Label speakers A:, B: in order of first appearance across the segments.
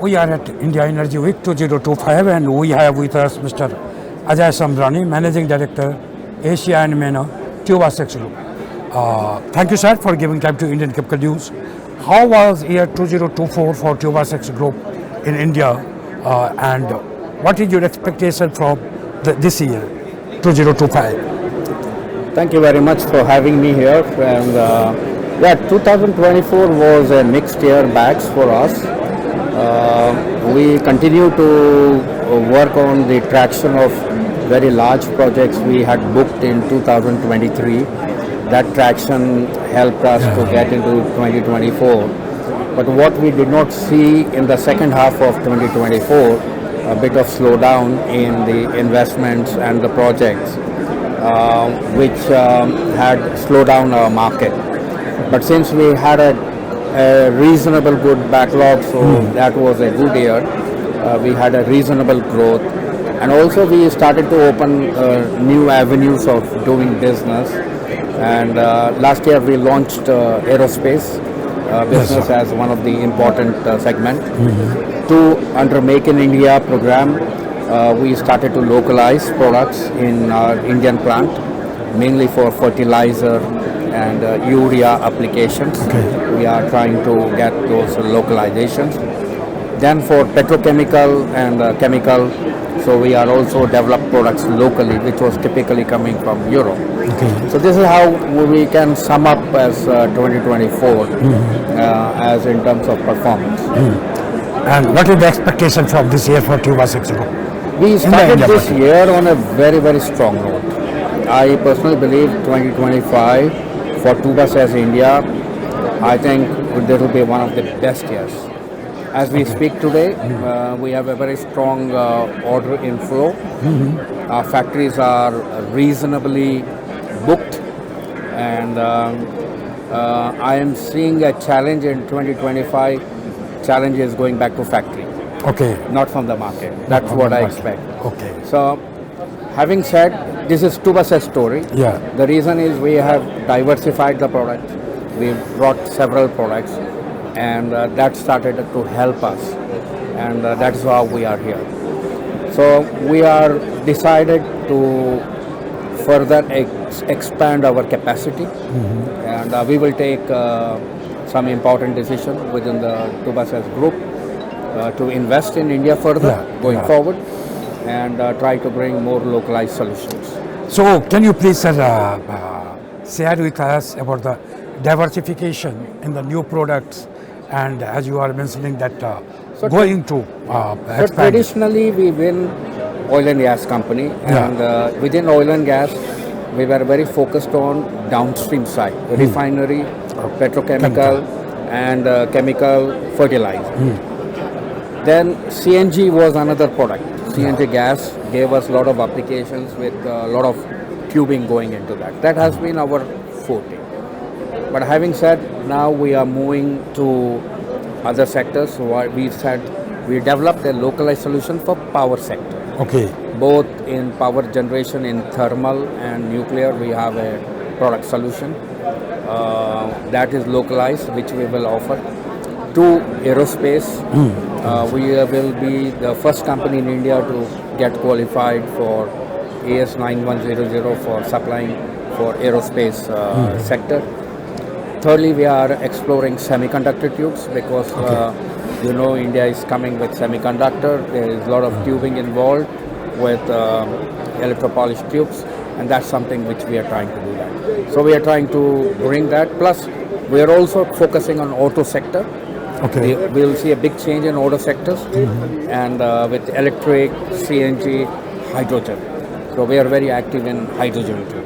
A: We are at India Energy Week 2025 and we have with us Mr. Ajay Sambrani, Managing Director, Asia and MENA, Tubacex Group. Thank you, sir, for giving time to Indian Capital News. How was year 2024 for Tubacex Group in India and what is your expectation from this year, 2025?
B: Thank you very much for having me here. And 2024 was a mixed year back for us. We continue to work on the traction of very large projects we had booked in 2023. That traction helped us to get into 2024. But what we did not see in the second half of 2024, a bit of slowdown in the investments and the projects, which had slowed down our market. But since we had a reasonable good backlog, so that was a good year. We had a reasonable growth, and also we started to open new avenues of doing business. And last year we launched aerospace business as one of the important segment. Under Make in India program, we started to localize products in our Indian plant, mainly for fertilizer and urea applications. We are trying to get those localizations. Then for petrochemical and chemical, so we are also developed products locally, which was typically coming from Europe. So this is how we can sum up as 2024 as in terms of performance.
A: And what is the expectation from this year for Tubacex Group?
B: We started this year on a very, very strong note. I personally believe 2025 for Tubacex India, I think this will be one of the best years. As we speak today, we have a very strong order inflow. Our factories are reasonably booked, and I am seeing a challenge in 2025. Challenge is going back to factory. Not from the market. That's what I expect. So, having said, this is Tubacex story. The reason is we have diversified the product. We brought several products, and that started to help us, and that's how we are here. So we are decided to further expand our capacity, and we will take some important decision within the Tubacex Group to invest in India further going forward, and try to bring more localized solutions.
A: So can you please share with us about the diversification in the new products, and as you are mentioning that going to expand.
B: So traditionally we been oil and gas company, and within oil and gas we were very focused on downstream side, refinery, petrochemical and chemical fertilizer. Then CNG was another product. CNG gas gave us a lot of applications with a lot of tubing going into that. That has been our forte. But having said, now we are moving to other sectors. So we said we developed a localized solution for power sector. Both in power generation, in thermal and nuclear, we have a product solution that is localized, which we will offer. To aerospace, we will be the first company in India to get qualified for AS 9100 for supplying for aerospace sector. Thirdly, we are exploring semiconductor tubes because India is coming with semiconductor. There is a lot of tubing involved with electropolished tubes, and that's something which we are trying to do that. So we are trying to bring that. Plus, we are also focusing on auto sector. We will see a big change in auto sectors, and with electric, CNG, hydrogen. So we are very active in hydrogen too.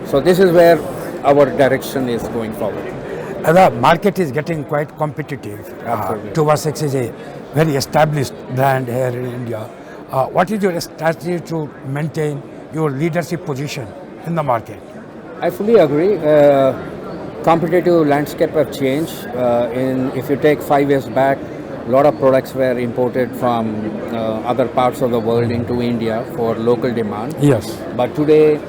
B: So this is where our direction is going forward.
A: The market is getting quite competitive. Tubacex is a very established brand here in India. What is your strategy to maintain your leadership position in the market?
B: I fully agree. Competitive landscape have changed. If you take 5 years back, a lot of products were imported from other parts of the world into India for local demand. But today,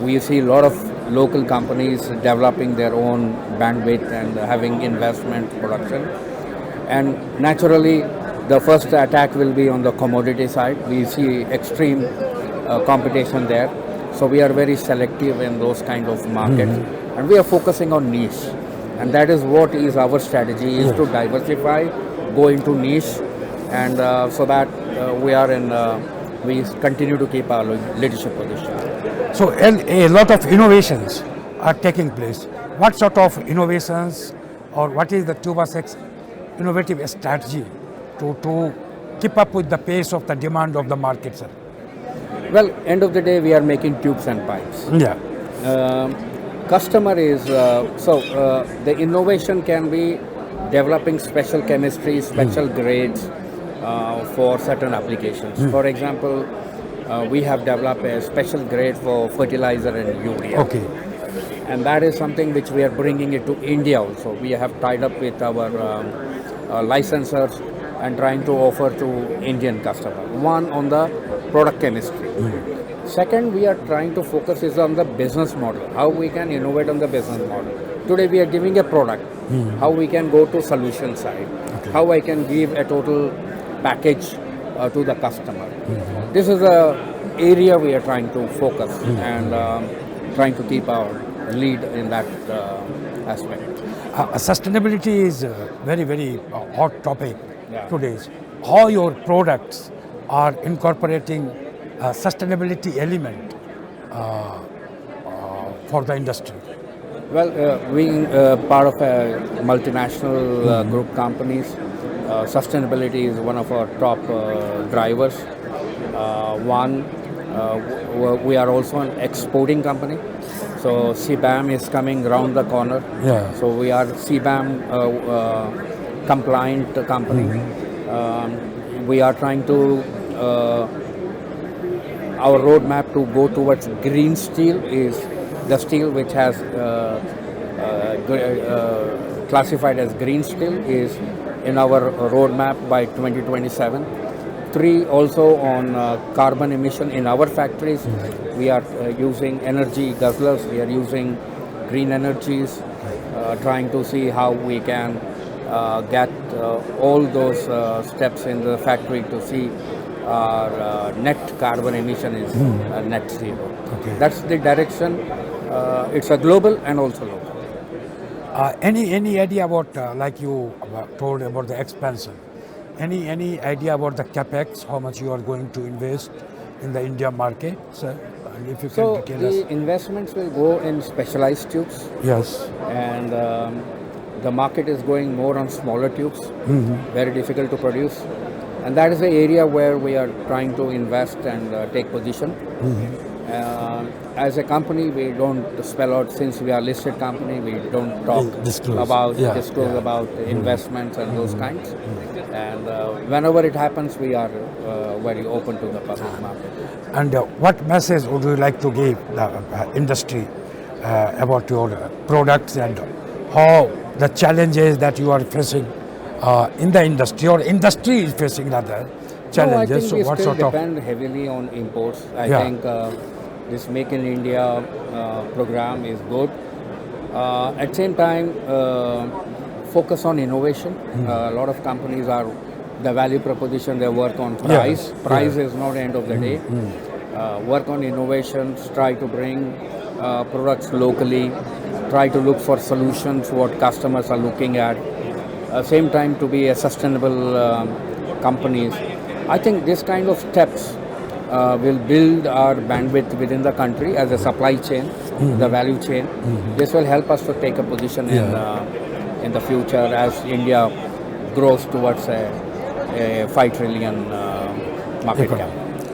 B: we see a lot of local companies developing their own bandwidth and having investment production. and naturally the first attack will be on the commodity side. We see extreme competition there, so we are very selective in those kind of markets, and we are focusing on niche, and that is what is our strategy, is to diversify, go into niche, and so that we continue to keep our leadership position.
A: So a lot of innovations are taking place. What sort of innovations, or what is the Tubacex innovative strategy to keep up with the pace of the demand of the market, sir?
B: Well, end of the day, we are making tubes and pipes.
A: Yeah.
B: Customer is the innovation can be developing special chemistry, special grades for certain applications. For example, we have developed a special grade for fertilizer and urea.
A: Okay.
B: And that is something which we are bringing it to India also. We have tied up with our licensors and trying to offer to Indian customer. One, on the product chemistry. Second, we are trying to focus is on the business model, how we can innovate on the business model. Today we are giving a product, how we can go to solution side, how I can give a total package to the customer. This is a area we are trying to focus and trying to keep our lead in that aspect.
A: Sustainability is a very, very hot topic
B: Yeah.
A: today. How your products are incorporating sustainability element for the industry?
B: Well, being part of a multinational group companies, sustainability is one of our top drivers. We are also an exporting company. So CBAM is coming round the corner.
A: Yeah.
B: So we are CBAM compliant company. We are trying to our roadmap to go towards green steel is the steel which has classified as green steel is in our roadmap by 2027. 3, also on carbon emission in our factories. We are using energy guzzlers, we are using green energies, trying to see how we can get all those steps in the factory to see our net carbon emission is net zero.
A: Okay.
B: That's the direction. It's a global and also local.
A: Any idea about, like you told about the expansion, any idea about the capex, how much you are going to invest in the India market, sir? And if you
B: So
A: can detail us.
B: the investments will go in specialized tubes,
A: Yes.
B: and the market is going more on smaller tubes, very difficult to produce, and that is the area where we are trying to invest and take position. As a company, we don't spell out, since we are listed company, we don't talk
A: Disclose.
B: about
A: Yeah.
B: about investments and those kinds. And whenever it happens, we are very open to the public market.
A: And what message would you like to give the industry about your products and how the challenges that you are facing in the industry, or industry is facing rather challenges?
B: No, I think we
A: what
B: still
A: sort of
B: depend heavily on imports. I
A: Yeah.
B: think this Make in India program is good. At same time, focus on innovation. A lot of companies are, the value proposition, they work on price.
A: Yeah.
B: Price is not the end of the day. Work on innovations, try to bring products locally, try to look for solutions what customers are looking at. Same time to be a sustainable companies. I think this kind of steps will build our bandwidth within the country as a supply chain, the value chain. This will help us to take a position in the future as India grows towards a 5 trillion market cap.